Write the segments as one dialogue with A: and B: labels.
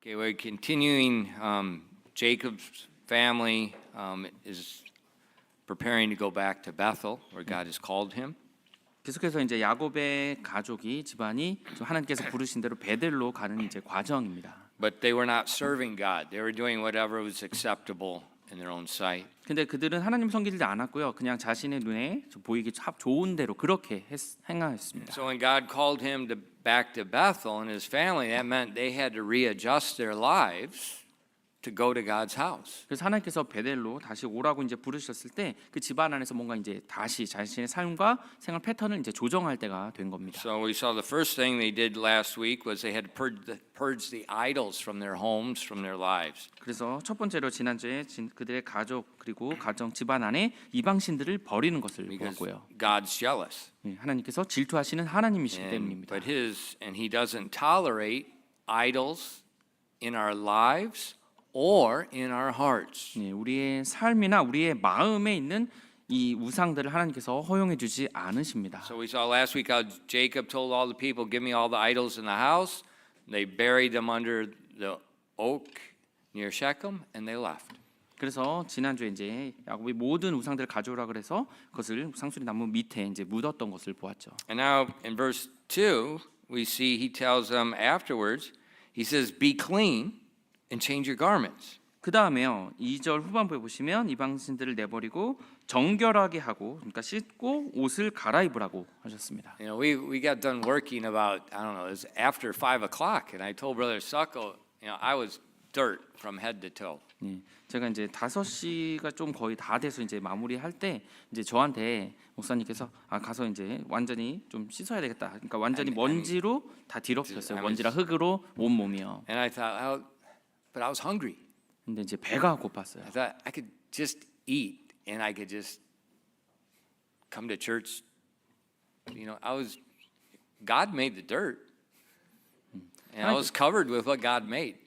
A: Okay, we're continuing. Jacob's family is preparing to go back to Bethel, where God has called him.
B: 계속해서 이제 야곱의 가족이 집안이 하나님께서 부르신 대로 베델로 가는 이제 과정입니다.
A: But they were not serving God. They were doing whatever was acceptable in their own sight.
B: 근데 그들은 하나님 섬기지 않았고요. 그냥 자신의 눈에 보이기 좋은 대로 그렇게 행하였습니다.
A: So when God called him back to Bethel and his family, that meant they had to readjust their lives to go to God's house.
B: 그래서 하나님께서 베델로 다시 오라고 이제 부르셨을 때 그 집안 안에서 뭔가 이제 다시 자신의 삶과 생활 패턴을 이제 조정할 때가 된 겁니다.
A: So we saw the first thing they did last week was they had to purge the idols from their homes, from their lives.
B: 그래서 첫 번째로 지난주에 그들의 가족 그리고 가정 집안 안에 이방신들을 버리는 것을
A: Because
B: 보았고요.
A: God's jealous.
B: 하나님께서 질투하시는 하나님이시기 때문입니다.
A: But he doesn't tolerate idols in our lives or in our hearts.
B: 우리의 삶이나 우리의 마음에 있는 이 우상들을 하나님께서 허용해 주지 않으십니다.
A: So we saw last week how Jacob told all the people, "Give me all the idols in the house." They buried them under the oak near Shechem, and they left.
B: 그래서 지난주에 이제 야곱이 모든 우상들을 가져오라 그래서 그것을 상수리 나무 밑에 이제 묻었던 것을 보았죠.
A: And now in verse 2, we see he tells them afterwards, he says, "Be clean and change your garments."
B: 그 다음에요 2절 후반부에 보시면 이방신들을 내버리고 정결하게 하고 그러니까 씻고 옷을 갈아입으라고 하셨습니다.
A: You know, we got done working about, I don't know, it was after 5 o'clock, and I told Brother Succo, you know, I was dirt from head to toe.
B: 제가 이제 5시가 좀 거의 다 돼서 이제 마무리할 때 이제 저한테 목사님께서 가서 이제 완전히 좀 씻어야 되겠다. 그러니까 완전히 먼지로 다 뒤덮였어요. 먼지랑 흙으로 온 몸이요.
A: And I thought, but I was hungry.
B: 근데 이제 배가 고팠어요.
A: I thought I could just eat and I could just come to church. You know, God made the dirt. And I was covered with what God made.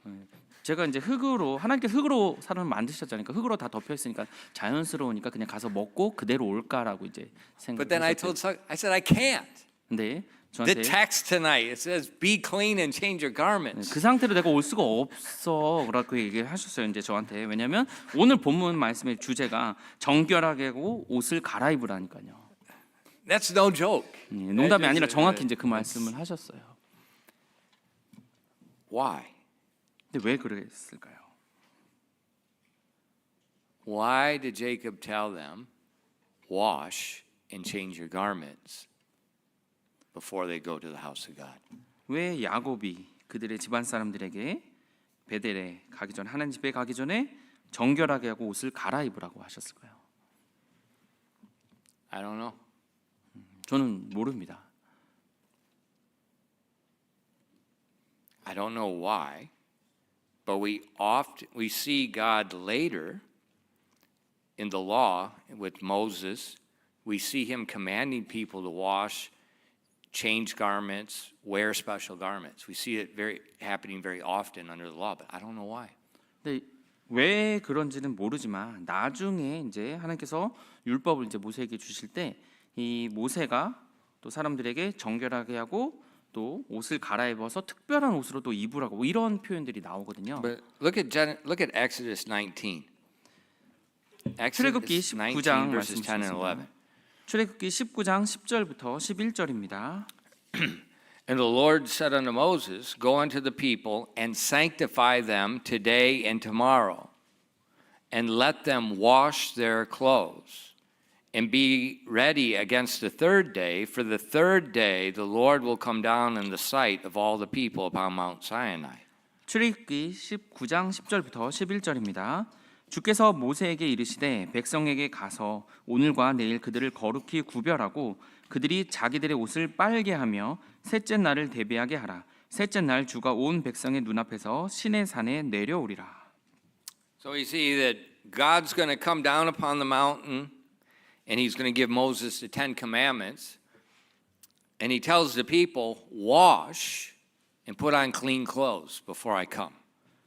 B: 제가 이제 하나님께서 흙으로 사람을 만드셨잖아요. 그러니까 흙으로 다 덮여 있으니까 자연스러우니까 그냥 가서 먹고 그대로 올까라고 이제
A: But then
B: 생각했어요.
A: I said I can't.
B: 근데
A: The
B: 저한테
A: text tonight, it says, "Be clean and change your garments."
B: 그 상태로 내가 올 수가 없어. 그렇게 얘기를 하셨어요. 이제 저한테. 왜냐하면 오늘 본문 말씀의 주제가 정결하게 하고 옷을 갈아입으라니까요.
A: That's no joke.
B: 농담이 아니라 정확히 이제 그 말씀을 하셨어요.
A: Why?
B: 근데 왜 그랬을까요?
A: Why did Jacob tell them, "Wash and change your garments" before they go to the house of God?
B: 왜 야곱이 그들의 집안 사람들에게 베델에 가기 전 하나님 집에 가기 전에 정결하게 하고 옷을 갈아입으라고 하셨을까요?
A: I don't know.
B: 저는 모릅니다.
A: I don't know why, but we see God later in the law with Moses. We see him commanding people to wash, change garments, wear special garments. We see it happening very often under the law, but I don't know why.
B: 근데 왜 그런지는 모르지만 나중에 이제 하나님께서 율법을 이제 모세에게 주실 때 이 모세가 또 사람들에게 정결하게 하고 또 옷을 갈아입어서 특별한 옷으로 또 입으라고 이런 표현들이 나오거든요.
A: But look at Exodus 19.
B: 출애굽기
A: Exodus 19
B: 19장
A: verses 10 and 11.
B: 말씀하셨습니다. 출애굽기 19장 10절부터 11절입니다.
A: And the Lord said unto Moses, Go unto the people and sanctify them today and tomorrow, and let them wash their clothes, and be ready against the third day, for the third day the Lord will come down in the sight of all the people upon Mount Sinai.
B: 출애굽기 19장 10절부터 11절입니다. 주께서 모세에게 이르시되 백성에게 가서 오늘과 내일 그들을 거룩히 구별하고 그들이 자기들의 옷을 빨게 하며 셋째 날을 대비하게 하라. 셋째 날 주가 온 백성의 눈앞에서 시내 산에 내려오리라.
A: So we see that God's going to come down upon the mountain and he's going to give Moses the 10 commandments. And he tells the people, wash and put on clean clothes before I come.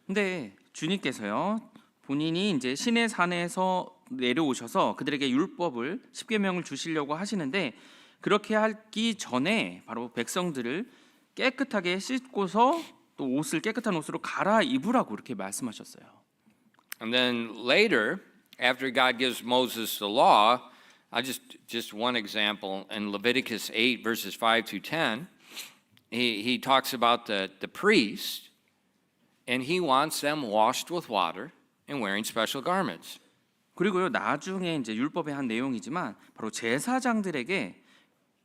B: 근데 주님께서요. 본인이 이제 시내 산에서 내려오셔서 그들에게 율법을 십계명을 주시려고 하시는데 그렇게 하기 전에 바로 백성들을 깨끗하게 씻고서 또 옷을 깨끗한 옷으로 갈아입으라고 이렇게 말씀하셨어요.
A: And then later, after God gives Moses the law, I just one example in Leviticus 8 verses 5 through 10, he talks about the priest, and he wants them washed with water and wearing special garments.
B: 그리고요 나중에 이제 율법의 한 내용이지만 바로 제사장들에게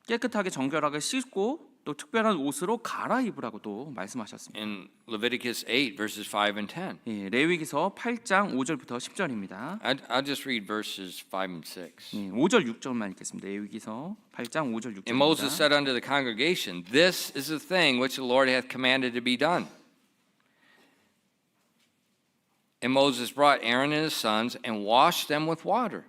B: 깨끗하게 정결하게 씻고 또 특별한 옷으로 갈아입으라고도 말씀하셨습니다.
A: In Leviticus 8 verses 5 and 10.
B: 예, 레위기서 8장 5절부터 10절입니다.
A: I'll just read verses 5 and 6.
B: 예, 5절 6절만 읽겠습니다. 레위기서 8장 5절 6절입니다.
A: And Moses said unto the congregation, This is the thing which the Lord hath commanded to be done. And Moses brought Aaron and his sons and washed them with water.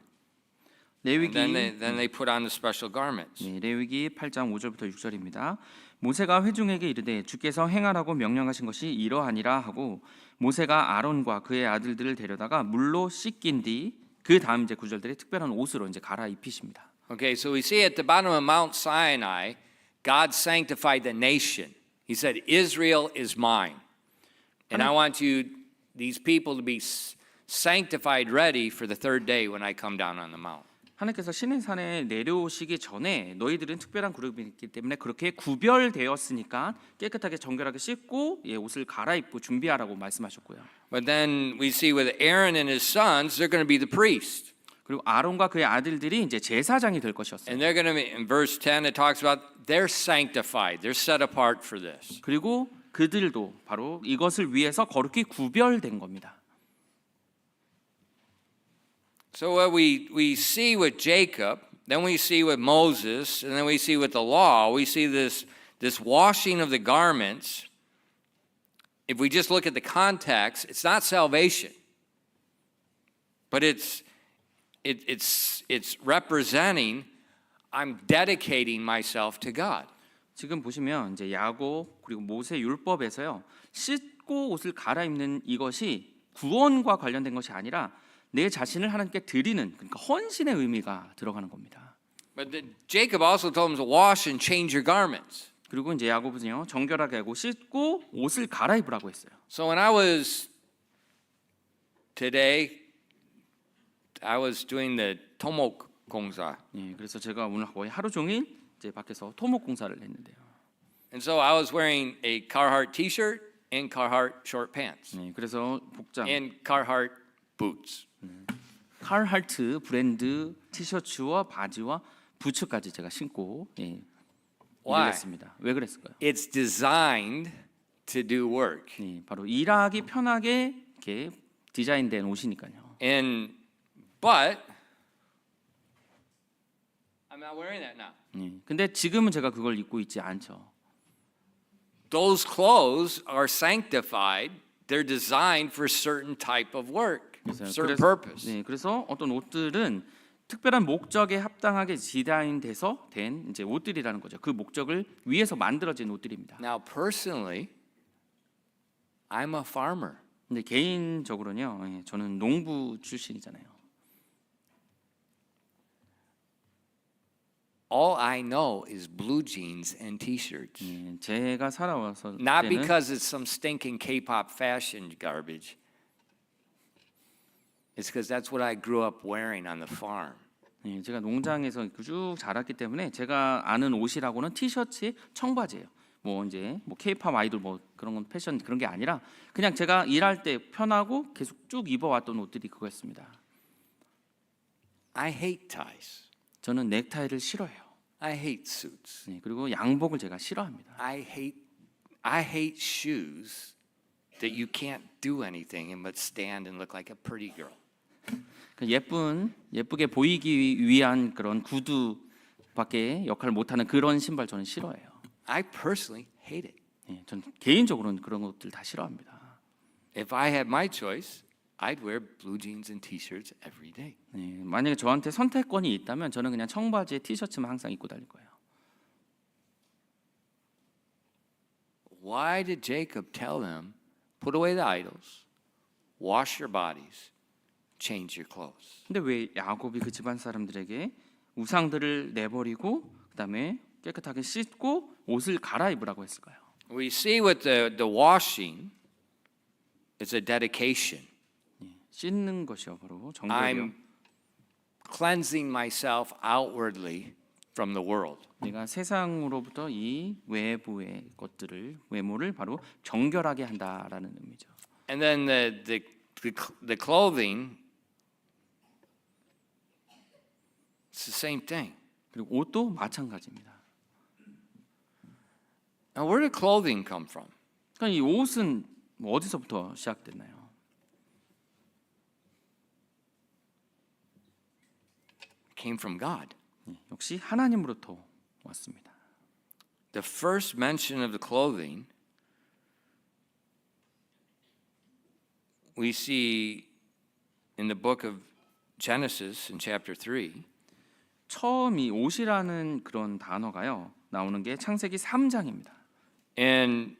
A: And
B: 레위기
A: then they put on the special garments.
B: 네, 레위기 8장 5절부터 6절입니다. 모세가 회중에게 이르되 주께서 행하라고 명령하신 것이 이러하니라 하고 모세가 아론과 그의 아들들을 데려다가 물로 씻긴 뒤 그 다음 이제 구절들의 특별한 옷으로 이제 갈아입히십니다.
A: Okay, so we see at the bottom of Mount Sinai, God sanctified the nation. He said, Israel is mine. And I want you, these people, to be sanctified, ready for the third day when I come down on the mount.
B: 하나님께서 시내산에 내려오시기 전에 너희들은 특별한 그룹이기 때문에 그렇게 구별되었으니까 깨끗하게 정결하게 씻고 예, 옷을 갈아입고 준비하라고 말씀하셨고요.
A: But then we see with Aaron and his sons, they're going to be the priest.
B: 그리고 아론과 그의 아들들이 이제 제사장이 될 것이었어요.
A: And they're going to be, in verse 10, it talks about they're sanctified. They're set apart for this.
B: 그리고 그들도 바로 이것을 위해서 거룩히 구별된 겁니다.
A: So what we see with Jacob, then we see with Moses, and then we see with the law, we see this washing of the garments. If we just look at the context, it's not salvation, but it's representing I'm dedicating myself to God.
B: 지금 보시면 이제 야곱 그리고 모세 율법에서요 씻고 옷을 갈아입는 이것이 구원과 관련된 것이 아니라 내 자신을 하나님께 드리는 그러니까 헌신의 의미가 들어가는 겁니다.
A: But Jacob also told them to wash and change your garments.
B: 그리고 이제 야곱은요 정결하게 하고 씻고 옷을 갈아입으라고 했어요.
A: So when I was today, I was doing the 토목 공사.
B: 예, 그래서 제가 오늘 거의 하루 종일 이제 밖에서 토목 공사를 했는데요.
A: And so I was wearing a Carhartt t-shirt and Carhartt short pants
B: 예, 그래서 복장
A: and Carhartt boots.
B: 칼하트 브랜드 티셔츠와 바지와 부츠까지 제가 신고 예,
A: Why?
B: 일을 했습니다. 왜 그랬을까요?
A: It's designed to do work.
B: 예, 바로 일하기 편하게 이렇게 디자인된 옷이니까요.
A: And but I'm not wearing that now.
B: 예, 근데 지금은 제가 그걸 입고 있지 않죠.
A: Those clothes are sanctified. They're designed for a certain type of work, certain purpose.
B: 네, 그래서 어떤 옷들은 특별한 목적에 합당하게 디자인돼서 된 이제 옷들이라는 거죠. 그 목적을 위해서 만들어진 옷들입니다.
A: Now, personally, I'm a farmer.
B: 근데 개인적으로는요, 예, 저는 농부 출신이잖아요.
A: All I know is blue jeans and t-shirts.
B: 예, 제가 살아와서
A: Not
B: 때는
A: because it's some stinking K-pop fashion garbage. It's because that's what I grew up wearing on the farm.
B: 예, 제가 농장에서 쭉 자랐기 때문에 제가 아는 옷이라고는 티셔츠에 청바지예요. 뭐 이제 뭐 K-팝 아이돌 뭐 그런 건 패션 그런 게 아니라 그냥 제가 일할 때 편하고 계속 쭉 입어왔던 옷들이 그거였습니다.
A: I hate ties.
B: 저는 넥타이를 싫어해요.
A: I hate suits.
B: 네, 그리고 양복을 제가 싫어합니다.
A: I hate shoes that you can't do anything in but stand and look like a pretty girl.
B: 예쁘게 보이기 위한 그런 구두밖에 역할을 못하는 그런 신발 저는 싫어해요.
A: I personally hate it.
B: 네, 전 개인적으로는 그런 것들 다 싫어합니다.
A: If I had my choice, I'd wear blue jeans and t-shirts every day.
B: 네, 만약에 저한테 선택권이 있다면 저는 그냥 청바지에 티셔츠만 항상 입고 다닐 거예요.
A: Why did Jacob tell them, put away the idols, wash your bodies, change your clothes?
B: 근데 왜 야곱이 그 집안 사람들에게 우상들을 내버리고 그다음에 깨끗하게 씻고 옷을 갈아입으라고 했을까요?
A: We see with the washing, it's a dedication.
B: 씻는 것이요 바로 정결이요.
A: I'm cleansing myself outwardly from the world.
B: 내가 세상으로부터 이 외부의 것들을 외모를 바로 정결하게 한다라는 의미죠.
A: And then the clothing, it's the same thing.
B: 그리고 옷도 마찬가지입니다.
A: Now, where did clothing come from?
B: 그러니까 이 옷은 뭐 어디서부터 시작됐나요?
A: It came from God.
B: 역시 하나님으로부터 왔습니다.
A: The first mention of the clothing we see in the book of Genesis in chapter 3.
B: 처음 이 옷이라는 그런 단어가요 나오는 게 창세기 3장입니다.
A: And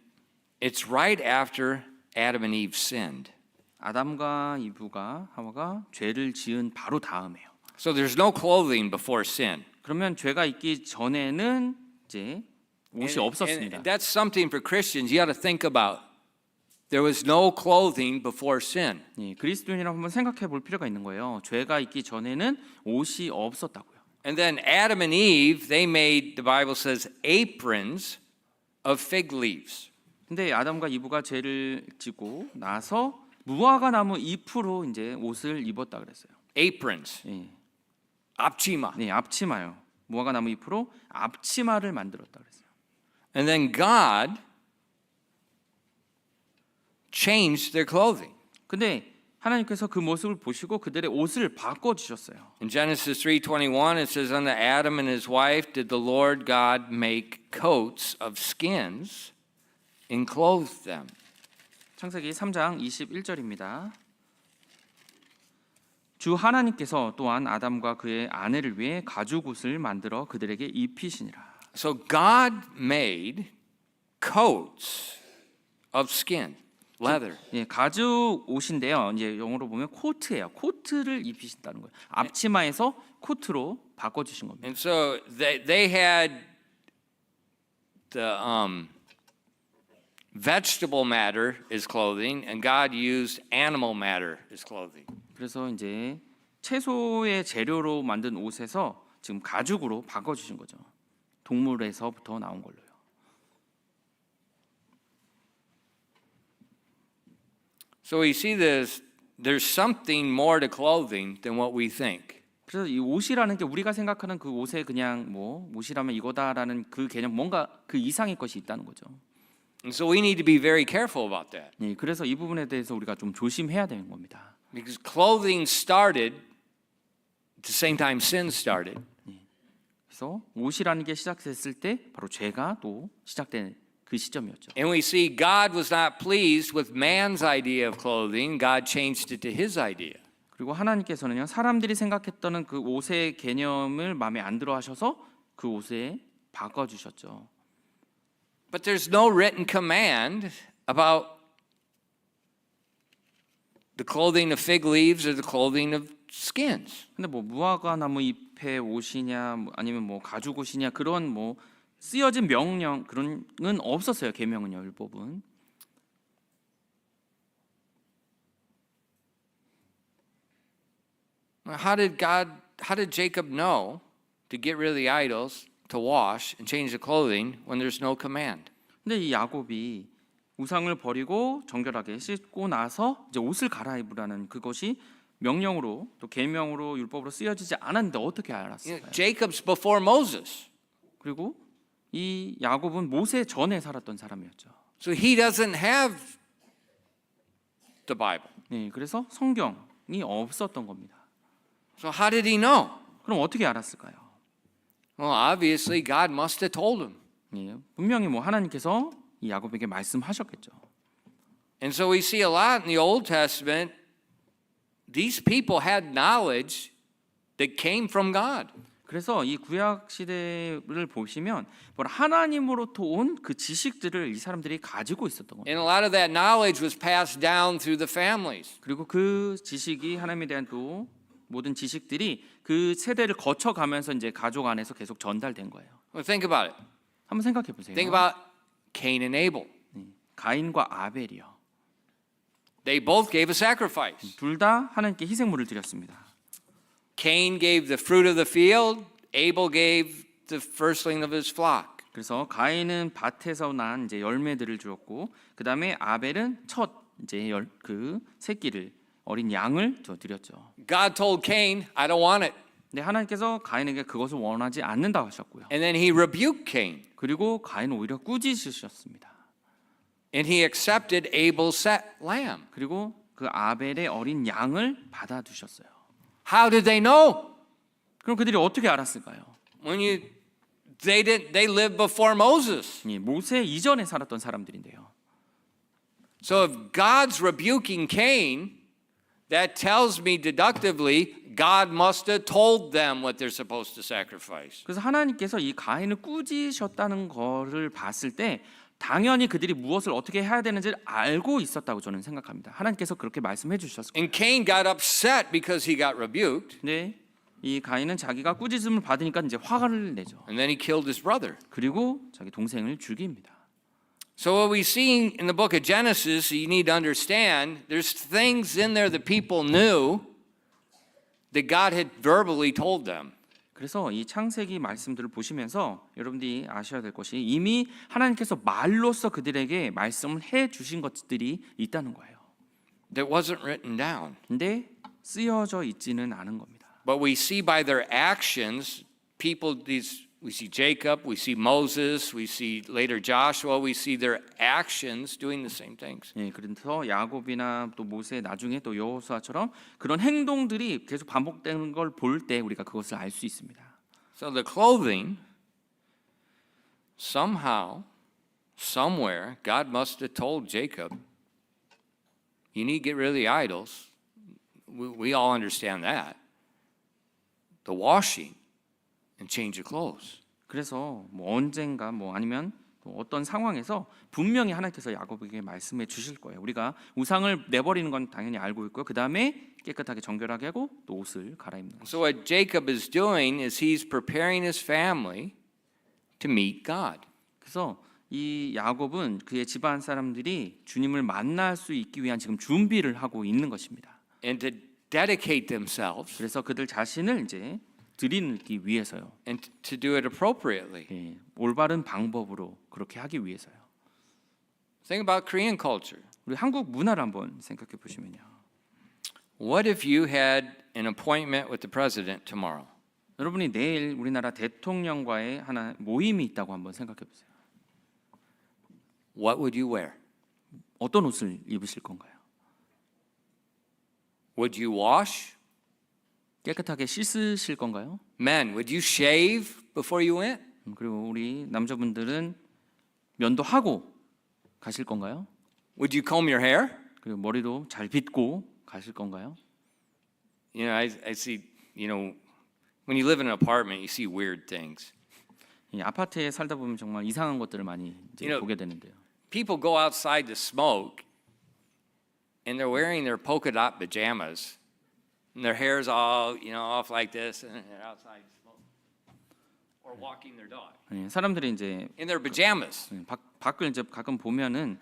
A: it's right after Adam and Eve sinned.
B: 아담과 이브가 하와가 죄를 지은 바로 다음에요.
A: So there's no clothing before sin.
B: 그러면 죄가 있기 전에는 이제 옷이 없었습니다.
A: And that's something for Christians you got to think about. There was no clothing before sin.
B: 예, 그리스도인이라고 한번 생각해 볼 필요가 있는 거예요. 죄가 있기 전에는 옷이 없었다고요.
A: And then Adam and Eve, they made, the Bible says, aprons of fig leaves.
B: 근데 아담과 이브가 죄를 짓고 나서 무화과 나무 잎으로 이제 옷을 입었다 그랬어요.
A: Aprons.
B: 예.
A: 앞치마.
B: 네, 앞치마요. 무화과 나무 잎으로 앞치마를 만들었다 그랬어요.
A: And then God changed their clothing.
B: 근데 하나님께서 그 모습을 보시고 그들의 옷을 바꿔 주셨어요.
A: In Genesis 3:21 it says, unto Adam and his wife did the Lord God make coats of skins and clothed them.
B: 창세기 3장 21절입니다. 주 하나님께서 또한 아담과 그의 아내를 위해 가죽옷을 만들어 그들에게 입히시니라.
A: So God made coats of skin, leather.
B: 예, 가죽 옷인데요. 이제 영어로 보면 코트예요. 코트를 입히신다는 거예요. 앞치마에서 코트로 바꿔 주신 겁니다.
A: And so they had the vegetable matter as clothing, and God used animal matter as clothing.
B: 그래서 이제 채소의 재료로 만든 옷에서 지금 가죽으로 바꿔 주신 거죠. 동물에서부터 나온 걸로요.
A: So we see this, there's something more to clothing than what we think.
B: 그래서 이 옷이라는 게 우리가 생각하는 그 옷에 그냥 뭐 옷이라면 이거다라는 그 개념 뭔가 그 이상의 것이 있다는 거죠.
A: And so we need to be very careful about that.
B: 예, 그래서 이 부분에 대해서 우리가 좀 조심해야 되는 겁니다.
A: Because clothing started at the same time sin started.
B: 그래서 옷이라는 게 시작됐을 때 바로 죄가 또 시작된 그 시점이었죠.
A: And we see God was not pleased with man's idea of clothing. God changed it to his idea.
B: 그리고 하나님께서는요 사람들이 생각했던 그 옷의 개념을 마음에 안 들어 하셔서 그 옷에 바꿔 주셨죠.
A: But there's no written command about the clothing of fig leaves or the clothing of skins.
B: 근데 뭐 무화과 나무 잎의 옷이냐 뭐 아니면 뭐 가죽 옷이냐 그런 뭐 쓰여진 명령 그런 건 없었어요. 계명은요 율법은.
A: How did Jacob know to get rid of the idols, to wash and change the clothing when there's no command?
B: 근데 이 야곱이 우상을 버리고 정결하게 씻고 나서 이제 옷을 갈아입으라는 그것이 명령으로 또 계명으로 율법으로 쓰여지지 않았는데 어떻게 알았을까요?
A: Jacob's before Moses.
B: 그리고 이 야곱은 모세 전에 살았던 사람이었죠.
A: So he doesn't have the Bible.
B: 네, 그래서 성경이 없었던 겁니다.
A: So how did he know?
B: 그럼 어떻게 알았을까요?
A: Well, obviously God must have told him.
B: 네, 분명히 뭐 하나님께서 이 야곱에게 말씀하셨겠죠.
A: And so we see a lot in the Old Testament. These people had knowledge that came from God.
B: 그래서 이 구약 시대를 보시면 하나님으로부터 온 그 지식들을 이 사람들이 가지고 있었던 거예요.
A: And a lot of that knowledge was passed down through the families.
B: 그리고 그 지식이 하나님에 대한 또 모든 지식들이 그 세대를 거쳐가면서 이제 가족 안에서 계속 전달된 거예요.
A: Well, think about it.
B: 한번 생각해 보세요.
A: Think about Cain and Abel.
B: 가인과 아벨이요.
A: They both gave a sacrifice.
B: 둘 다 하나님께 희생물을 드렸습니다.
A: Cain gave the fruit of the field. Abel gave the firstling of his flock.
B: 그래서 가인은 밭에서 난 이제 열매들을 주었고, 그 다음에 아벨은 첫 이제 그 새끼를 어린 양을 드렸죠.
A: God told Cain, I don't want it.
B: 근데 하나님께서 가인에게 그것을 원하지 않는다 하셨고요.
A: And then he rebuked Cain.
B: 그리고 가인은 오히려 꾸짖으셨습니다.
A: And he accepted Abel's lamb.
B: 그리고 그 아벨의 어린 양을 받아두셨어요.
A: How did they know?
B: 그럼 그들이 어떻게 알았을까요?
A: They lived before Moses.
B: 모세 이전에 살았던 사람들인데요.
A: So if God's rebuking Cain, that tells me deductively God must have told them what they're supposed to sacrifice.
B: 그래서 하나님께서 이 가인을 꾸짖으셨다는 거를 봤을 때 당연히 그들이 무엇을 어떻게 해야 되는지를 알고 있었다고 저는 생각합니다. 하나님께서 그렇게 말씀해 주셨을 거예요.
A: And Cain got upset because he got rebuked.
B: 네, 이 가인은 자기가 꾸짖음을 받으니까 이제 화를 내죠.
A: And then he killed his brother.
B: 그리고 자기 동생을 죽입니다.
A: So what we see in the book of Genesis, you need to understand, there's things in there that people knew that God had verbally told them.
B: 그래서 이 창세기 말씀들을 보시면서 여러분들이 아셔야 될 것이 이미 하나님께서 말로써 그들에게 말씀을 해 주신 것들이 있다는 거예요.
A: That wasn't written down.
B: 근데 쓰여져 있지는 않은 겁니다.
A: But we see by their actions, we see Jacob, we see Moses, we see later Joshua, we see their actions doing the same things.
B: 예, 그래서 야곱이나 또 모세 나중에 또 여호수아처럼 그런 행동들이 계속 반복되는 걸 볼 때 우리가 그것을 알 수 있습니다.
A: So the clothing, somehow, somewhere, God must have told Jacob, you need to get rid of the idols. We all understand that. The washing and change your clothes.
B: 그래서 뭐 언젠가 뭐 아니면 또 어떤 상황에서 분명히 하나님께서 야곱에게 말씀해 주실 거예요. 우리가 우상을 내버리는 건 당연히 알고 있고요. 그 다음에 깨끗하게 정결하게 하고 또 옷을 갈아입는 거죠.
A: So what Jacob is doing is he's preparing his family to meet God.
B: 그래서 이 야곱은 그의 집안 사람들이 주님을 만날 수 있기 위한 지금 준비를 하고 있는 것입니다.
A: And to dedicate themselves
B: 그래서 그들 자신을 이제 드리기 위해서요.
A: and to do it appropriately.
B: 예, 올바른 방법으로 그렇게 하기 위해서요.
A: Think about Korean culture.
B: 우리 한국 문화를 한번 생각해 보시면요.
A: What if you had an appointment with the president tomorrow?
B: 여러분이 내일 우리나라 대통령과의 하나 모임이 있다고 한번 생각해 보세요.
A: What would you wear?
B: 어떤 옷을 입으실 건가요?
A: Would you wash?
B: 깨끗하게 씻으실 건가요?
A: Men, would you shave before you went?
B: 그리고 우리 남자분들은 면도 하고 가실 건가요?
A: Would you comb your hair?
B: 그리고 머리도 잘 빗고 가실 건가요?
A: I see, when you live in an apartment, you see weird things.
B: 이 아파트에 살다 보면 정말 이상한 것들을 많이 이제 보게 되는데요.
A: People go outside to smoke, and they're wearing their polka dot pajamas, and their hair's all, off like this, and they're outside smoking, or walking their dog
B: 예, 사람들이 이제
A: in their pajamas.
B: 밖을 이제 가끔 보면은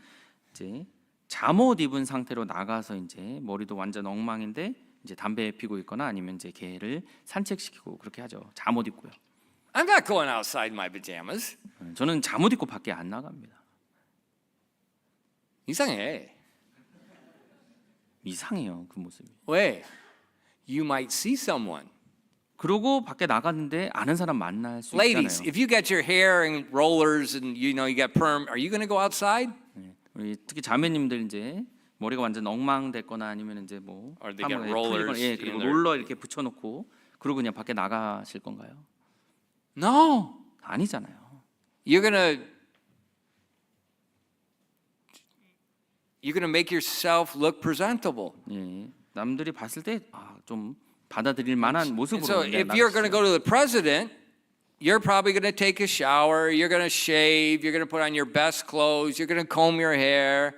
B: 이제 잠옷 입은 상태로 나가서 이제 머리도 완전 엉망인데 이제 담배 피고 있거나 아니면 이제 개를 산책시키고 그렇게 하죠. 잠옷 입고요.
A: I'm not going outside in my pajamas.
B: 저는 잠옷 입고 밖에 안 나갑니다.
A: 이상해.
B: 이상해요 그 모습이.
A: 왜? You might see someone.
B: 그러고 밖에 나갔는데 아는 사람 만날 수
A: Ladies,
B: 있잖아요.
A: if you got your hair in rollers and you got perm, are you going to go outside?
B: 우리 특히 자매님들 이제 머리가 완전 엉망됐거나 아니면 이제 뭐
A: Or they got
B: 한번
A: rollers
B: 풀리거나, 예, 그리고
A: in their-
B: 롤러 이렇게 붙여놓고 그러고 그냥 밖에 나가실 건가요?
A: No.
B: 아니잖아요.
A: You're going to make yourself look presentable.
B: 예, 남들이 봤을 때 좀 받아들일 만한 모습으로
A: So if you're going to go to the president, you're probably going to take a shower, you're going to shave, you're going to put on your best clothes, you're going to comb your hair,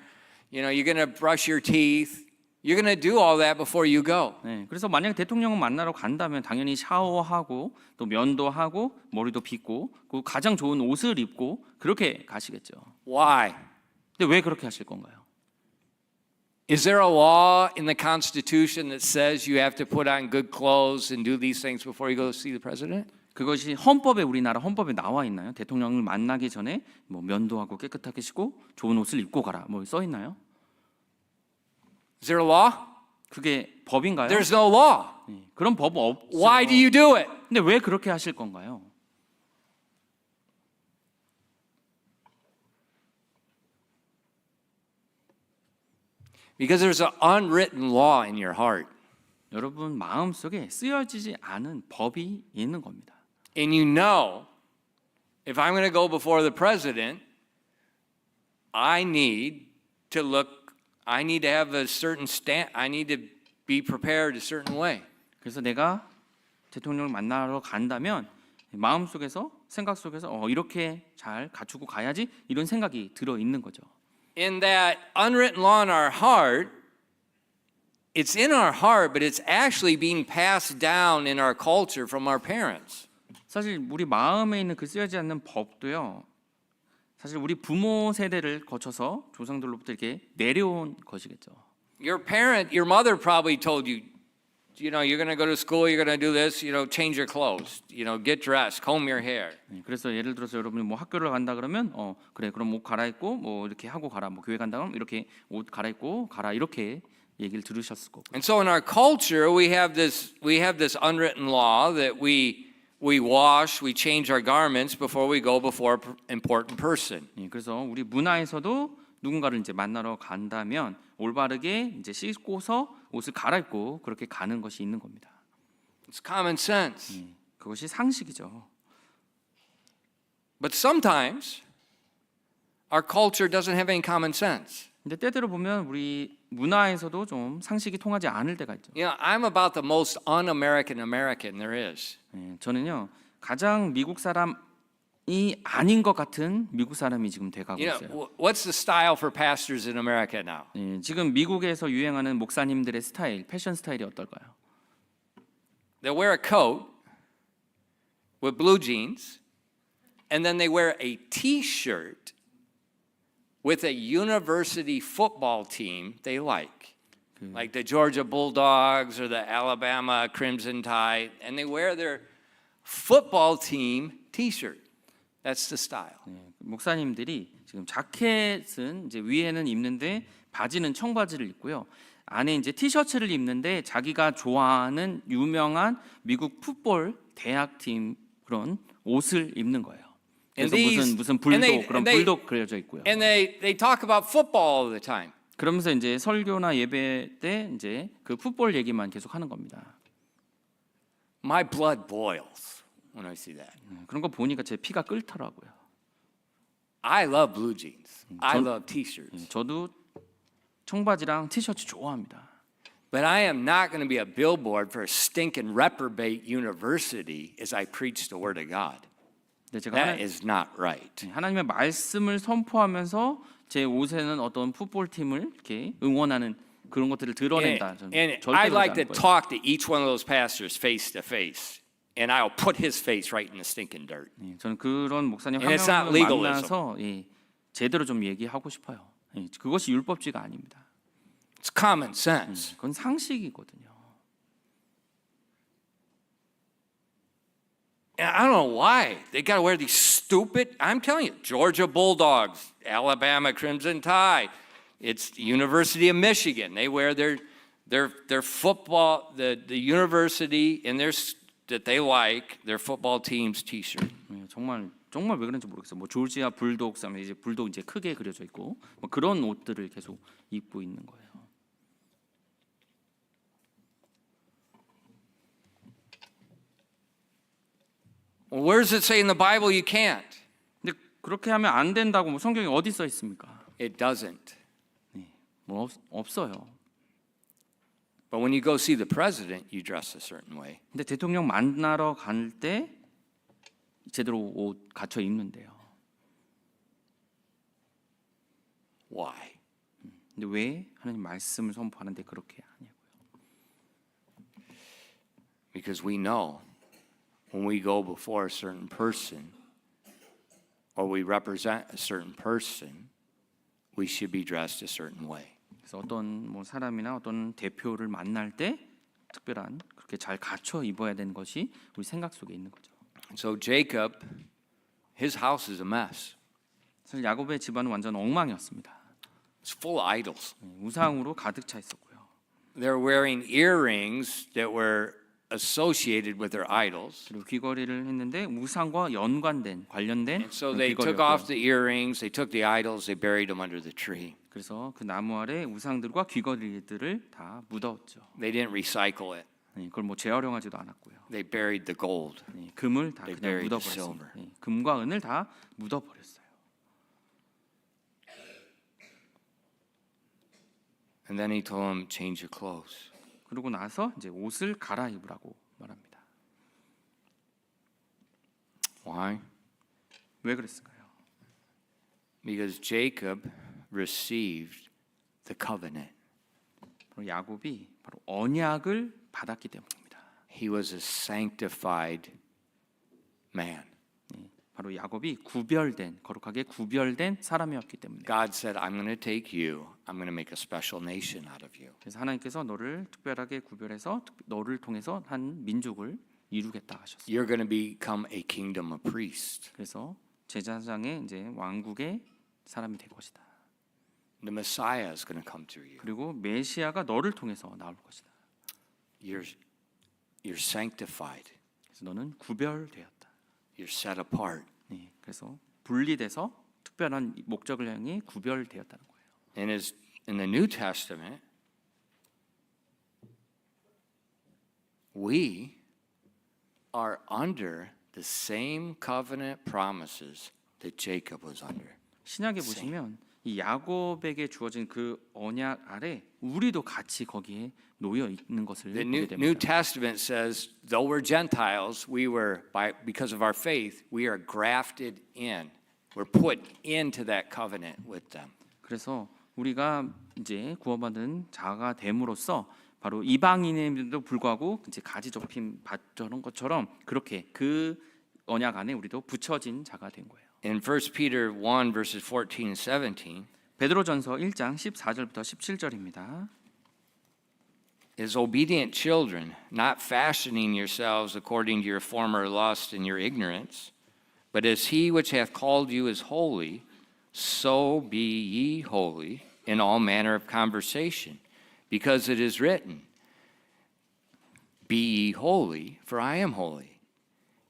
A: you're going to brush your teeth, You're going to do all that before you go.
B: 네, 그래서 만약 대통령을 만나러 간다면 당연히 샤워하고 또 면도하고 머리도 빗고 그 가장 좋은 옷을 입고 그렇게 가시겠죠.
A: Why?
B: 근데 왜 그렇게 하실 건가요?
A: Is there a law in the Constitution that says you have to put on good clothes and do these things before you go see the president?
B: 그것이 헌법에 우리나라 헌법에 나와 있나요? 대통령을 만나기 전에 뭐 면도하고 깨끗하게 씻고 좋은 옷을 입고 가라 뭐 써 있나요?
A: Is there a law?
B: 그게 법인가요?
A: There's no law.
B: 네, 그런 법 없죠.
A: Why do you do it?
B: 근데 왜 그렇게 하실 건가요?
A: Because there's an unwritten law in your heart.
B: 여러분 마음속에 쓰여지지 않은 법이 있는 겁니다.
A: And you know, if I'm going to go before the president, I need to have a certain stand, I need to be prepared a certain way.
B: 그래서 내가 대통령을 만나러 간다면 마음속에서 생각 속에서 이렇게 잘 갖추고 가야지 이런 생각이 들어 있는 거죠.
A: In that unwritten law in our heart, it's in our heart, but it's actually being passed down in our culture from our parents.
B: 사실 우리 마음에 있는 그 쓰여지지 않는 법도요. 사실 우리 부모 세대를 거쳐서 조상들로부터 이렇게 내려온 것이겠죠.
A: Your mother probably told you, you're going to go to school, you're going to do this, change your clothes, get dressed, comb your hair.
B: 그래서 예를 들어서 여러분이 뭐 학교를 간다 그러면 그래 그럼 옷 갈아입고 뭐 이렇게 하고 가라. 뭐 교회 간다 그러면 이렇게 옷 갈아입고 가라 이렇게 얘기를 들으셨을 거고.
A: And so in our culture, we have this unwritten law that we wash, we change our garments before we go before an important person.
B: 그래서 우리 문화에서도 누군가를 이제 만나러 간다면 올바르게 이제 씻고서 옷을 갈아입고 그렇게 가는 것이 있는 겁니다.
A: It's common sense.
B: 그것이 상식이죠.
A: But sometimes our culture doesn't have any common sense.
B: 근데 때때로 보면 우리 문화에서도 좀 상식이 통하지 않을 때가 있죠.
A: I'm about the most un-American American there is.
B: 저는요 가장 미국 사람이 아닌 것 같은 미국 사람이 지금 돼가고 있어요.
A: What's the style for pastors in America now?
B: 지금 미국에서 유행하는 목사님들의 스타일, 패션 스타일이 어떨까요?
A: They wear a coat with blue jeans, and then they wear a T-shirt with a university football team they like the Georgia Bulldogs or the Alabama Crimson Tide, and they wear their football team T-shirt. That's the style.
B: 목사님들이 지금 자켓은 이제 위에는 입는데 바지는 청바지를 입고요. 안에 이제 티셔츠를 입는데 자기가 좋아하는 유명한 미국 풋볼 대학팀 그런 옷을 입는 거예요. 그래서 무슨 불독 그런 불독 그려져 있고요.
A: And they talk about football all the time.
B: 그러면서 이제 설교나 예배 때 이제 그 풋볼 얘기만 계속 하는 겁니다.
A: My blood boils when I see that.
B: 그런 거 보니까 제 피가 끓더라고요.
A: I love blue jeans. I love T-shirts.
B: 저도 청바지랑 티셔츠 좋아합니다.
A: But I am not going to be a billboard for a stinking reprobate university as I preach the word of God.
B: 근데 제가
A: That is not right.
B: 하나님의 말씀을 선포하면서 제 옷에는 어떤 풋볼 팀을 이렇게 응원하는 그런 것들을 드러낸다. 저는
A: And
B: 절대
A: I'd like
B: 그러지
A: to
B: 않을 거예요.
A: talk to each one of those pastors face to face, and I'll put his face right in the stinking dirt.
B: 저는 그런 목사님 한
A: And it's not
B: 명을
A: legalism.
B: 만나서 제대로 좀 얘기하고 싶어요. 그것이 율법주의가 아닙니다.
A: It's common sense.
B: 그건 상식이거든요.
A: And I don't know why they got to wear these stupid. I'm telling you, Georgia Bulldogs, Alabama Crimson Tide. It's the University of Michigan. They wear their football, the university and that they like their football team's T-shirt.
B: 정말 왜 그런지 모르겠어요. 뭐 조지아 불독 하면 이제 불독 이제 크게 그려져 있고 뭐 그런 옷들을 계속 입고 있는 거예요.
A: Well, where does it say in the Bible you can't?
B: 근데 그렇게 하면 안 된다고 뭐 성경에 어디 써 있습니까?
A: It doesn't.
B: 뭐 없어요.
A: But when you go see the president, you dress a certain way.
B: 근데 대통령 만나러 갈 때 제대로 옷 갖춰 입는데요.
A: Why?
B: 근데 왜 하나님 말씀을 선포하는데 그렇게 하냐고요.
A: Because we know when we go before a certain person or we represent a certain person, we should be dressed a certain way.
B: 그래서 어떤 뭐 사람이나 어떤 대표를 만날 때 특별한 그렇게 잘 갖춰 입어야 되는 것이 우리 생각 속에 있는 거죠.
A: So Jacob, his house is a mess.
B: 사실 야곱의 집안은 완전 엉망이었습니다.
A: It's full of idols.
B: 우상으로 가득 차 있었고요.
A: They're wearing earrings that were associated with their idols.
B: 그리고 귀걸이를 했는데 우상과 연관된 관련된
A: And so they took
B: 귀걸이였고요.
A: off the earrings, they took the idols, they buried them under the tree.
B: 그래서 그 나무 아래 우상들과 귀걸이들을 다 묻었죠.
A: They didn't recycle it.
B: 그걸 뭐 재활용하지도 않았고요.
A: They buried the gold.
B: 금을 다
A: They
B: 그냥
A: buried the
B: 묻어버렸습니다.
A: silver.
B: 금과 은을 다 묻어버렸어요.
A: And then he told them, change your clothes.
B: 그러고 나서 이제 옷을 갈아입으라고 말합니다.
A: Why?
B: 왜 그랬을까요?
A: Because Jacob received the covenant.
B: 바로 야곱이 바로 언약을 받았기 때문입니다.
A: He was a sanctified man.
B: 바로 야곱이 구별된 거룩하게 구별된 사람이었기 때문입니다.
A: God said, I'm going to take you. I'm going to make a special nation out of you.
B: 그래서 하나님께서 너를 특별하게 구별해서 너를 통해서 한 민족을 이루겠다 하셨어요.
A: You're going to become a kingdom of priests.
B: 그래서 제사장의 이제 왕국의 사람이 될 것이다.
A: The Messiah is going to come through you.
B: 그리고 메시아가 너를 통해서 나올 것이다.
A: You're sanctified.
B: 그래서 너는 구별되었다.
A: You're set apart.
B: 네, 그래서 분리돼서 특별한 목적을 향해 구별되었다는 거예요.
A: And as in the New Testament, we are under the same covenant promises that Jacob was under.
B: 신약에 보시면 이 야곱에게 주어진 그 언약 아래 우리도 같이 거기에 놓여 있는 것을
A: The
B: 보게
A: New
B: 됩니다.
A: Testament says, though we're Gentiles, we were because of our faith, we are grafted in. We're put into that covenant with them.
B: 그래서 우리가 이제 구원받은 자가 됨으로써 바로 이방인임에도 불구하고 이제 가지 접힘 받는 것처럼 그렇게 그 언약 안에 우리도 붙여진 자가 된 거예요.
A: In 1 Peter 1 verses 14 and 17,
B: 베드로전서 1장 14절부터 17절입니다.
A: as obedient children, not fashioning yourselves according to your former lust and your ignorance, but as he which hath called you is holy, so be ye holy in all manner of conversation, because it is written, be ye holy, for I am holy.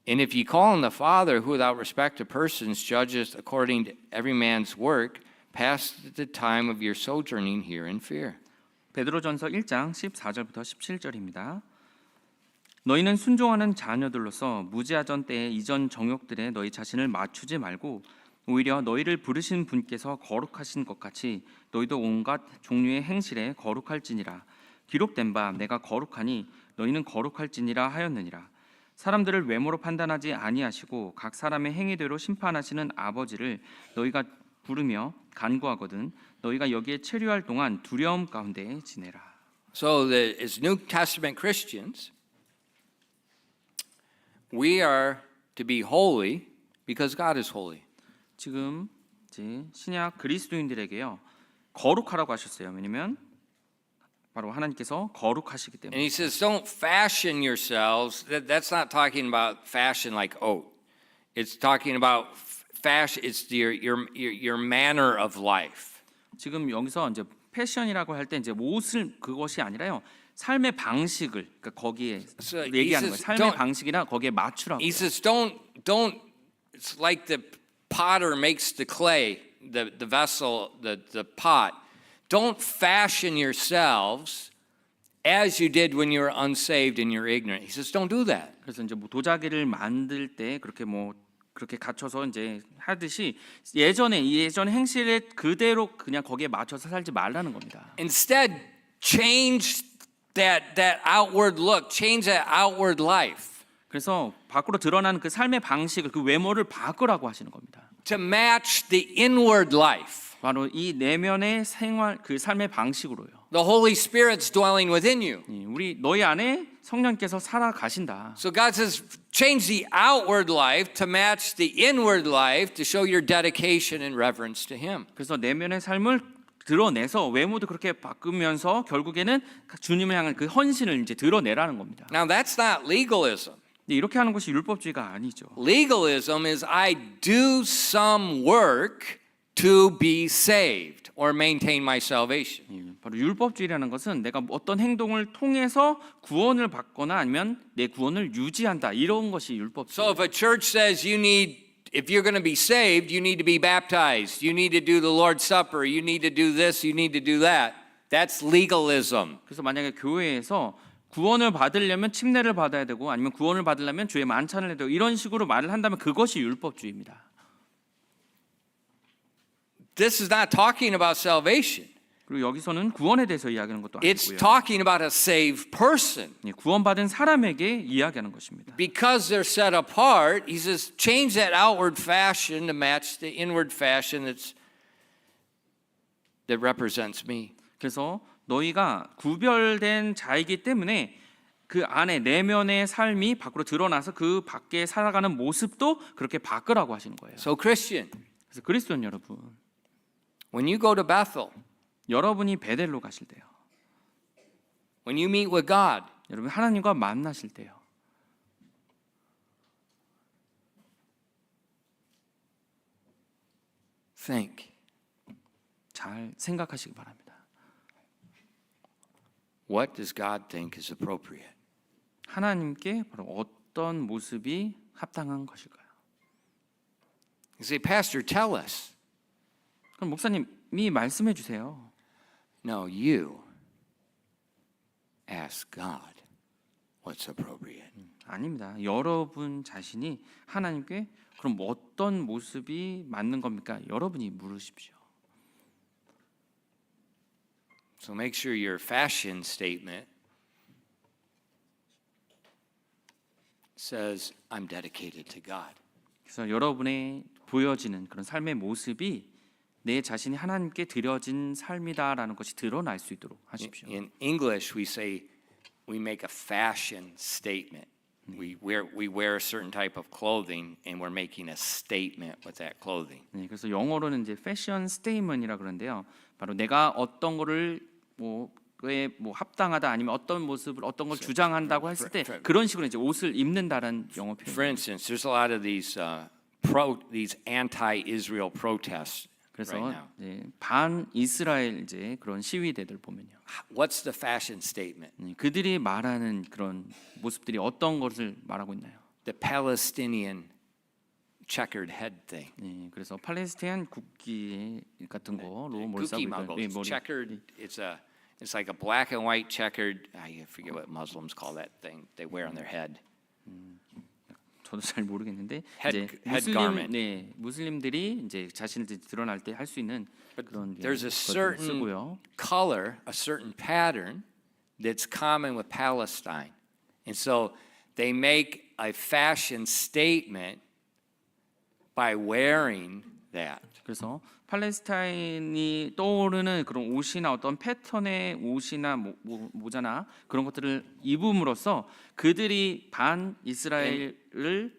A: And if ye call on the Father, who without respect of persons judgeth according to every man's work, pass the time of your sojourning here in fear.
B: 베드로전서 1장 14절부터 17절입니다. 너희는 순종하는 자녀들로서 무지하던 때의 이전 정욕들에 너희 자신을 맞추지 말고 오히려 너희를 부르신 분께서 거룩하신 것 같이 너희도 온갖 종류의 행실에 거룩할지니라. 기록된 바 내가 거룩하니 너희는 거룩할지니라 하였느니라. 사람들을 외모로 판단하지 아니하시고 각 사람의 행위대로 심판하시는 아버지를 너희가 부르며 간구하거든 너희가 여기에 체류할 동안 두려움 가운데 지내라.
A: So as New Testament Christians, we are to be holy because God is holy.
B: 지금 이제 신약 그리스도인들에게요 거룩하라고 하셨어요. 왜냐면 바로 하나님께서 거룩하시기
A: And
B: 때문에.
A: he says, don't fashion yourselves. That's not talking about fashion like oat. It's talking about fashion. It's your manner of life.
B: 지금 여기서 이제 패션이라고 할 때 이제 옷을 그것이 아니라요. 삶의 방식을 그러니까 거기에
A: So he
B: 얘기하는 거예요.
A: says,
B: 삶의 방식이나 거기에 맞추라고.
A: He says, don't. It's like the potter makes the clay, the vessel, the pot. Don't fashion yourselves as you did when you were unsaved and you're ignorant. He says, don't do that.
B: 그래서 이제 뭐 도자기를 만들 때 그렇게 뭐 그렇게 갖춰서 이제 하듯이 예전 행실에 그대로 그냥 거기에 맞춰서 살지 말라는 겁니다.
A: Instead, change that outward look, change that outward life
B: 그래서 밖으로 드러나는 그 삶의 방식을 그 외모를 바꾸라고 하시는 겁니다.
A: to match the inward life.
B: 바로 이 내면의 생활 그 삶의 방식으로요.
A: The Holy Spirit's dwelling within you.
B: 우리 너희 안에 성령께서 살아가신다.
A: So God says, change the outward life to match the inward life to show your dedication and reverence to Him.
B: 그래서 내면의 삶을 드러내서 외모도 그렇게 바꾸면서 결국에는 주님을 향한 그 헌신을 이제 드러내라는 겁니다.
A: Now that's not legalism.
B: 근데 이렇게 하는 것이 율법주의가 아니죠.
A: Legalism is I do some work to be saved or maintain my salvation.
B: 바로 율법주의라는 것은 내가 어떤 행동을 통해서 구원을 받거나 아니면 내 구원을 유지한다 이런 것이 율법주의.
A: So if a church says if you're going to be saved, you need to be baptized, you need to do the Lord's Supper, you need to do this, you need to do that, that's legalism.
B: 그래서 만약에 교회에서 구원을 받으려면 침례를 받아야 되고 아니면 구원을 받으려면 주의 만찬을 해야 되고 이런 식으로 말을 한다면 그것이 율법주의입니다.
A: This is not talking about salvation.
B: 그리고 여기서는 구원에 대해서 이야기하는 것도
A: It's
B: 아니고요.
A: talking about a saved person.
B: 구원받은 사람에게 이야기하는 것입니다.
A: Because they're set apart, he says, change that outward fashion to match the inward fashion that represents me.
B: 그래서 너희가 구별된 자이기 때문에 그 안에 내면의 삶이 밖으로 드러나서 그 밖에 살아가는 모습도 그렇게 바꾸라고 하시는 거예요.
A: So Christian,
B: 그래서 그리스도인 여러분,
A: when you go to Bethel,
B: 여러분이 베델로 가실 때요.
A: when you meet with God,
B: 여러분 하나님과 만나실 때요.
A: think,
B: 잘 생각하시기 바랍니다.
A: what does God think is appropriate?
B: 하나님께 바로 어떤 모습이 합당한 것일까요?
A: You say, Pastor, tell us.
B: 그럼 목사님이 말씀해 주세요.
A: No, you ask God what's appropriate.
B: 아닙니다. 여러분 자신이 하나님께 그럼 어떤 모습이 맞는 겁니까? 여러분이 물으십시오.
A: So make sure your fashion statement says, I'm dedicated to God.
B: 그래서 여러분의 보여지는 그런 삶의 모습이 내 자신이 하나님께 드려진 삶이다라는 것이 드러날 수 있도록 하십시오.
A: In English, we say we make a fashion statement. We wear a certain type of clothing, and we're making a statement with that clothing.
B: 네, 그래서 영어로는 이제 패션 스테이먼이라 그러는데요. 바로 내가 어떤 거를 뭐에 합당하다 아니면 어떤 모습을 어떤 걸 주장한다고 했을 때 그런 식으로 이제 옷을 입는다라는 영어
A: For
B: 표현.
A: instance, there's a lot of these anti-Israel protests
B: 그래서
A: right now.
B: 반 이스라엘 이제 그런 시위대들 보면요.
A: What's the fashion statement?
B: 그들이 말하는 그런 모습들이 어떤 것을 말하고 있나요?
A: The Palestinian checkered head thing.
B: 그래서 팔레스타인 국기 같은 거로 머리
A: Kuki
B: 싸고
A: It's checkered. It's like a black and white checkered. I forget what Muslims call that thing they wear on their head.
B: 저도 잘 모르겠는데
A: Head garment.
B: 무슬림들이 이제 자신을 드러날 때 할 수 있는 그런
A: There's a
B: 것들을
A: certain
B: 쓰고요.
A: color, a certain pattern that's common with Palestine, and so they make a fashion statement by wearing that.
B: 그래서 팔레스타인이 떠오르는 그런 옷이나 어떤 패턴의 옷이나 모자나 그런 것들을 입음으로써 그들이 반 이스라엘을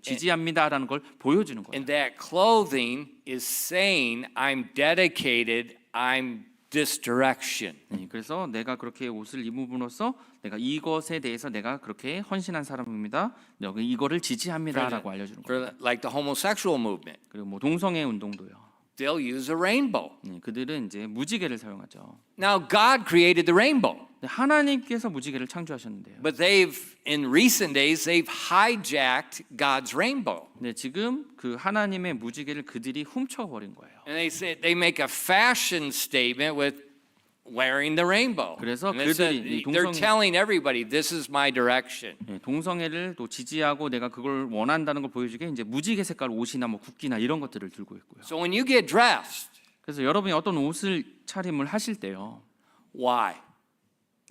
B: 지지합니다라는 걸 보여주는 거예요.
A: And that clothing is saying, I'm dedicated, I'm this direction.
B: 그래서 내가 그렇게 옷을 입음으로써 내가 이것에 대해서 내가 그렇게 헌신한 사람입니다. 여기 이거를 지지합니다라고 알려주는 거예요.
A: For like the homosexual movement,
B: 그리고 동성애 운동도요.
A: they'll use a rainbow.
B: 그들은 이제 무지개를 사용하죠.
A: Now God created the rainbow,
B: 하나님께서 무지개를 창조하셨는데요.
A: but in recent days they've hijacked God's rainbow.
B: 네, 지금 그 하나님의 무지개를 그들이 훔쳐버린 거예요.
A: And they make a fashion statement with wearing the rainbow.
B: 그래서
A: And it says,
B: 그들이
A: they're telling everybody this is my direction.
B: 동성애를 또 지지하고 내가 그걸 원한다는 걸 보여주게 이제 무지개 색깔 옷이나 국기나 이런 것들을 들고 있고요.
A: So when you get dressed,
B: 그래서 여러분이 어떤 옷을 차림을 하실 때요.
A: why?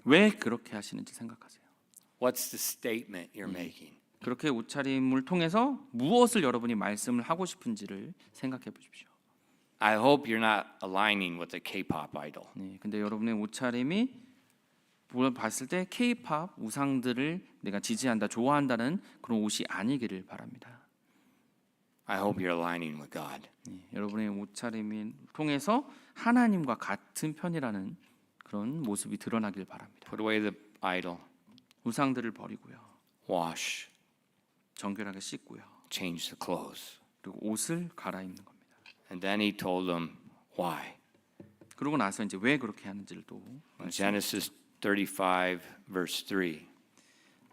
B: 왜 그렇게 하시는지 생각하세요.
A: What's the statement you're making?
B: 그렇게 옷차림을 통해서 무엇을 여러분이 말씀을 하고 싶은지를 생각해 보십시오.
A: I hope you're not aligning with the K-pop idol.
B: 네, 근데 여러분의 옷차림이 봤을 때 K-팝 우상들을 내가 지지한다, 좋아한다는 그런 옷이 아니기를 바랍니다.
A: I hope you're aligning with God.
B: 네, 여러분의 옷차림을 통해서 하나님과 같은 편이라는 그런 모습이 드러나길 바랍니다.
A: Put away the idol.
B: 우상들을 버리고요.
A: Wash.
B: 정결하게 씻고요.
A: Change the clothes.
B: 그리고 옷을 갈아입는 겁니다.
A: And then he told them why.
B: 그러고 나서 이제 왜 그렇게 하는지를 또
A: Genesis 35 verse 3.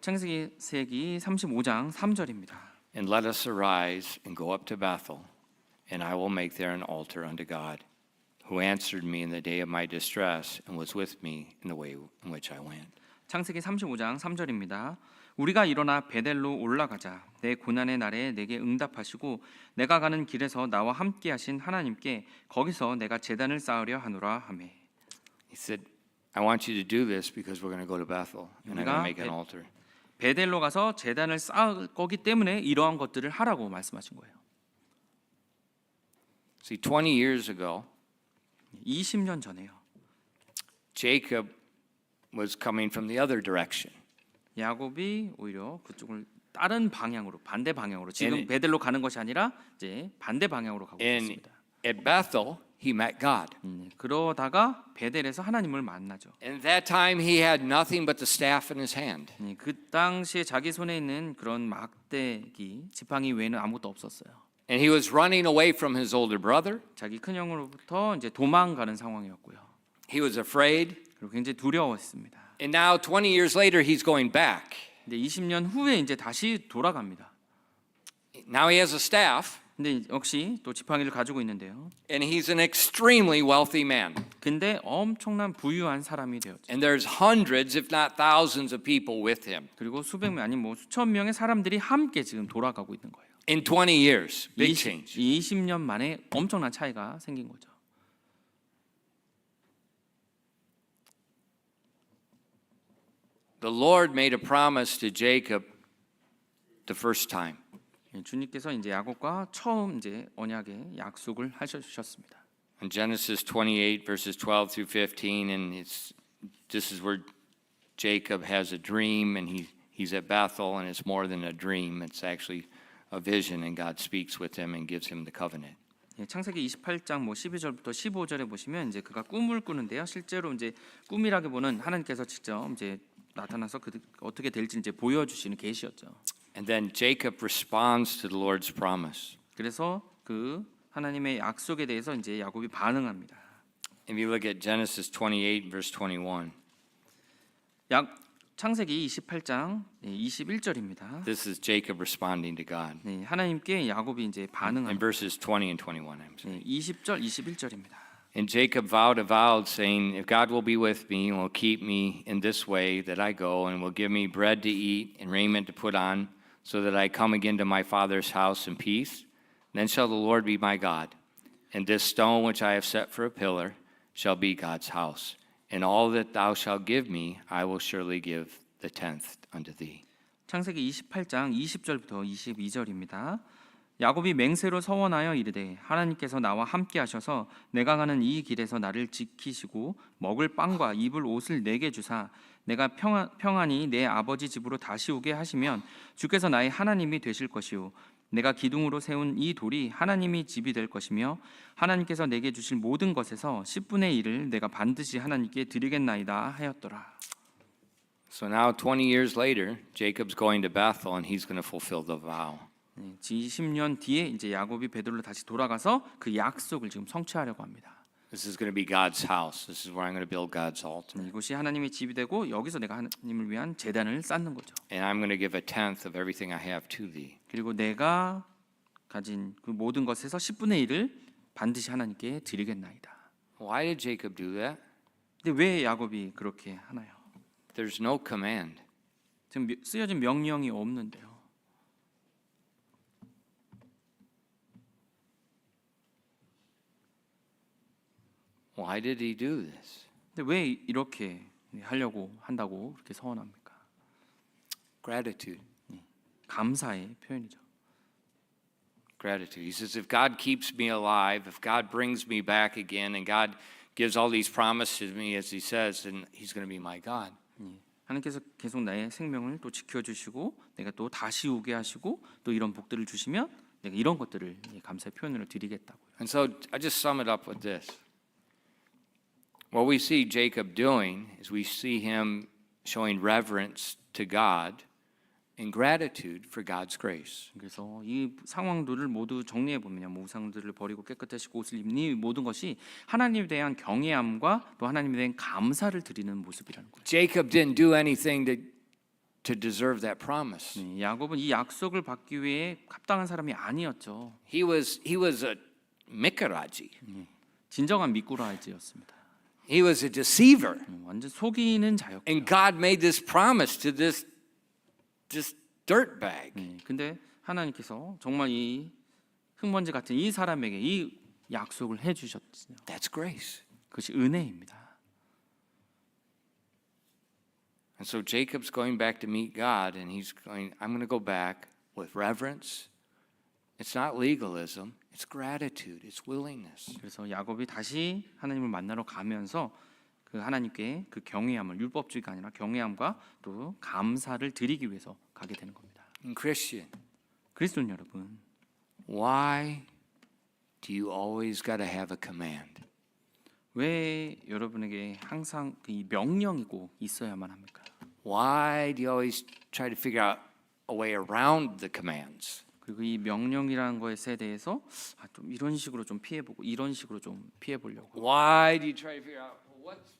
B: 창세기 35장 3절입니다.
A: And let us arise and go up to Bethel, and I will make there an altar unto God, who answered me in the day of my distress and was with me in the way in which I went.
B: 창세기 35장 3절입니다. 우리가 일어나 베델로 올라가자. 내 고난의 날에 내게 응답하시고 내가 가는 길에서 나와 함께 하신 하나님께 거기서 내가 제단을 쌓으려 하노라 하매.
A: He said, I want you to do this because we're going to go to Bethel, and I'm going to make an altar.
B: 베델로 가서 제단을 쌓을 거기 때문에 이러한 것들을 하라고 말씀하신 거예요.
A: See, 20 years ago,
B: 20년 전에요.
A: Jacob was coming from the other direction.
B: 야곱이 오히려 그쪽을 다른 방향으로 반대 방향으로 지금
A: And-
B: 베델로 가는 것이 아니라 이제 반대 방향으로 가고
A: And
B: 있습니다.
A: at Bethel, he met God.
B: 그러다가 베델에서 하나님을 만나죠.
A: And at that time, he had nothing but the staff in his hand.
B: 그 당시에 자기 손에 있는 그런 막대기 지팡이 외에는 아무것도 없었어요.
A: And he was running away from his older brother.
B: 자기 큰 형으로부터 이제 도망가는 상황이었고요.
A: He was afraid.
B: 그리고 굉장히 두려웠습니다.
A: And now, 20 years later, he's going back.
B: 근데 20년 후에 이제 다시 돌아갑니다.
A: Now he has a staff,
B: 근데 역시 또 지팡이를 가지고 있는데요.
A: and he's an extremely wealthy man.
B: 근데 엄청난 부유한 사람이 되었죠.
A: And there's hundreds, if not thousands, of people with him.
B: 그리고 수백 명 아니 뭐 수천 명의 사람들이 함께 지금 돌아가고 있는 거예요.
A: In 20 years, big change.
B: 20년 만에 엄청난 차이가 생긴 거죠.
A: The Lord made a promise to Jacob the first time.
B: 주님께서 이제 야곱과 처음 이제 언약의 약속을 하셨습니다.
A: In Genesis 28, verses 12 through 15, and this is where Jacob has a dream, and he's at Bethel, and it's more than a dream. It's actually a vision, and God speaks with him and gives him the covenant.
B: 창세기 28장 뭐 12절부터 15절에 보시면 이제 그가 꿈을 꾸는데요. 실제로 이제 꿈이라기보다는 하나님께서 직접 이제 나타나서 그 어떻게 될지 이제 보여주시는 계시였죠.
A: And then Jacob responds to the Lord's promise.
B: 그래서 그 하나님의 약속에 대해서 이제 야곱이 반응합니다.
A: If you look at Genesis 28, verse 21,
B: 창세기 28장 21절입니다.
A: this is Jacob responding to God.
B: 네, 하나님께 야곱이 이제
A: In
B: 반응합니다.
A: verses 20 and 21, I'm saying.
B: 20절, 21절입니다.
A: And Jacob vowed a vow, saying, If God will be with me and will keep me in this way that I go, and will give me bread to eat and raiment to put on, so that I come again to my father's house in peace, then shall the Lord be my God. And this stone which I have set for a pillar shall be God's house. And all that thou shalt give me, I will surely give the tenth unto thee.
B: 창세기 28장 20절부터 22절입니다. 야곱이 맹세로 서원하여 이르되 하나님께서 나와 함께 하셔서 내가 가는 이 길에서 나를 지키시고 먹을 빵과 입을 옷을 내게 주사 내가 평안히 내 아버지 집으로 다시 오게 하시면 주께서 나의 하나님이 되실 것이요 내가 기둥으로 세운 이 돌이 하나님이 집이 될 것이며 하나님께서 내게 주실 모든 것에서 10분의 1을 내가 반드시 하나님께 드리겠나이다 하였더라.
A: So now 20 years later, Jacob's going to Bethel and he's going to fulfill the vow.
B: 20년 뒤에 이제 야곱이 베들로 다시 돌아가서 그 약속을 지금 성취하려고 합니다.
A: This is going to be God's house. This is where I'm going to build God's altar.
B: 이곳이 하나님의 집이 되고 여기서 내가 하나님을 위한 제단을 쌓는 거죠.
A: And I'm going to give a tenth of everything I have to thee.
B: 그리고 내가 가진 그 모든 것에서 10분의 1을 반드시 하나님께 드리겠나이다.
A: Why did Jacob do that?
B: 근데 왜 야곱이 그렇게 하나요?
A: There's no command.
B: 지금 쓰여진 명령이 없는데요.
A: Why did he do this?
B: 근데 왜 이렇게 하려고 한다고 그렇게 서원합니까?
A: Gratitude.
B: 감사의 표현이죠.
A: Gratitude. He says, if God keeps me alive, if God brings me back again, and God gives all these promises to me, as He says, then He's going to be my God.
B: 하나님께서 계속 나의 생명을 또 지켜주시고 내가 또 다시 오게 하시고 또 이런 복들을 주시면 내가 이런 것들을 감사의 표현을 드리겠다고요.
A: And so I just sum it up with this. What we see Jacob doing is we see him showing reverence to God and gratitude for God's grace.
B: 그래서 이 상황들을 모두 정리해 보면요, 우상들을 버리고 깨끗하시고 옷을 입는 이 모든 것이 하나님에 대한 경외함과 또 하나님에 대한 감사를 드리는 모습이라는 거예요.
A: Jacob didn't do anything to deserve that promise.
B: 야곱은 이 약속을 받기 위해 합당한 사람이 아니었죠.
A: He was a mikaraji.
B: 진정한 미꾸라지였습니다.
A: He was a deceiver.
B: 완전 속이는 자였고.
A: And God made this promise to this dirtbag.
B: 근데 하나님께서 정말 이 흙먼지 같은 이 사람에게 이 약속을 해주셨어요.
A: That's grace.
B: 그것이 은혜입니다.
A: And so Jacob's going back to meet God, and he's going, I'm going to go back with reverence. It's not legalism. It's gratitude. It's willingness.
B: 그래서 야곱이 다시 하나님을 만나러 가면서 그 하나님께 그 경외함을, 율법주의가 아니라 경외함과 또 감사를 드리기 위해서 가게 되는 겁니다.
A: And Christian,
B: 그리스도인 여러분,
A: why do you always got to have a command?
B: 왜 여러분에게 항상 이 명령이고 있어야만 합니까?
A: Why do you always try to figure out a way around the commands?
B: 그리고 이 명령이라는 것에 대해서 좀 이런 식으로 좀 피해보고 이런 식으로 좀 피해보려고.
A: Why do you try to figure out what's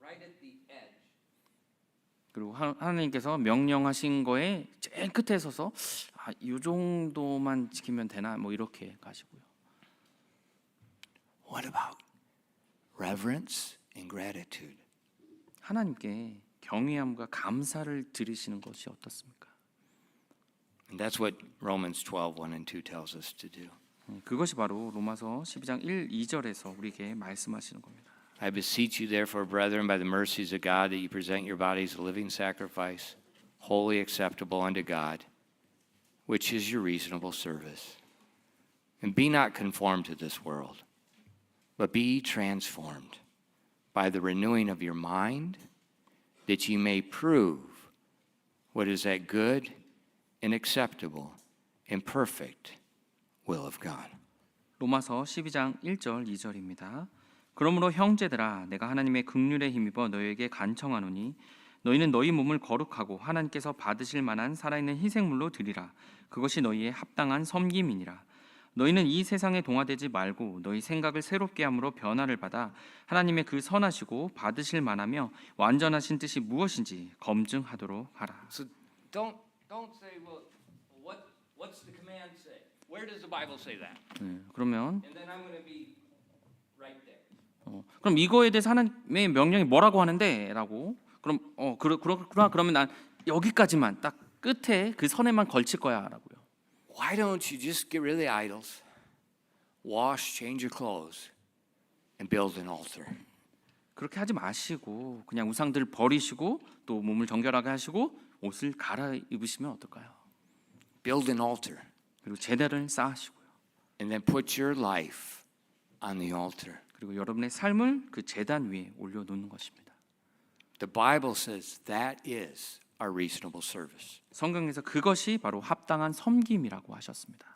A: right at the edge?
B: 그리고 하나님께서 명령하신 거에 제일 끝에 서서 이 정도만 지키면 되나 뭐 이렇게 가시고요.
A: What about reverence and gratitude?
B: 하나님께 경외함과 감사를 드리시는 것이 어떻습니까?
A: And that's what Romans 12:1 and 2 tells us to do.
B: 그것이 바로 로마서 12장 1, 2절에서 우리에게 말씀하시는 겁니다.
A: I beseech you therefore, brethren, by the mercies of God, that you present your bodies a living sacrifice, wholly acceptable unto God, which is your reasonable service. And be not conformed to this world, but be transformed by the renewing of your mind, that ye may prove what is that good and acceptable and perfect will of God.
B: 로마서 12장 1절 2절입니다. 그러므로 형제들아 내가 하나님의 긍휼에 힘입어 너희에게 간청하노니 너희는 너희 몸을 거룩하고 하나님께서 받으실 만한 살아있는 희생물로 드리라. 그것이 너희의 합당한 섬김이니라. 너희는 이 세상에 동화되지 말고 너희 생각을 새롭게 함으로 변화를 받아 하나님의 그 선하시고 받으실 만하며 완전하신 뜻이 무엇인지 검증하도록 하라.
A: So don't say, well, what's the command say? Where does the Bible say that?
B: 그러면
A: And then I'm going to be right there.
B: 그럼 이거에 대해서 하나님의 명령이 뭐라고 하는데?라고 그럼 그렇구나 그러면 난 여기까지만 딱 끝에 그 선에만 걸칠 거야라고요.
A: Why don't you just get rid of the idols, wash, change your clothes, and build an altar?
B: 그렇게 하지 마시고 그냥 우상들 버리시고 또 몸을 정결하게 하시고 옷을 갈아입으시면 어떨까요?
A: Build an altar,
B: 그리고 제단을 쌓으시고요.
A: and then put your life on the altar.
B: 그리고 여러분의 삶을 그 제단 위에 올려놓는 것입니다.
A: The Bible says that is our reasonable service.
B: 성경에서 그것이 바로 합당한 섬김이라고 하셨습니다.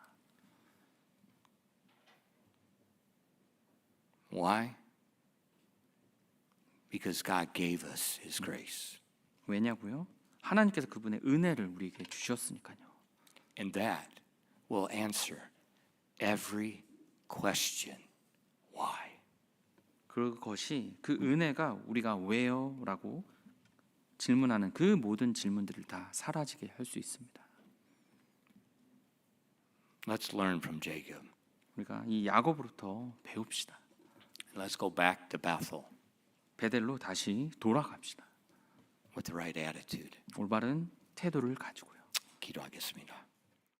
A: Why? Because God gave us His grace.
B: 왜냐고요? 하나님께서 그분의 은혜를 우리에게 주셨으니까요.
A: And that will answer every question. Why?
B: 그것이 그 은혜가 우리가 왜요라고 질문하는 그 모든 질문들을 다 사라지게 할 수 있습니다.
A: Let's learn from Jacob.
B: 우리가 이 야곱으로부터 배웁시다.
A: Let's go back to Bethel
B: 베델로 다시 돌아갑시다.
A: with the right attitude.
B: 올바른 태도를 가지고요.
A: 기도하겠습니다.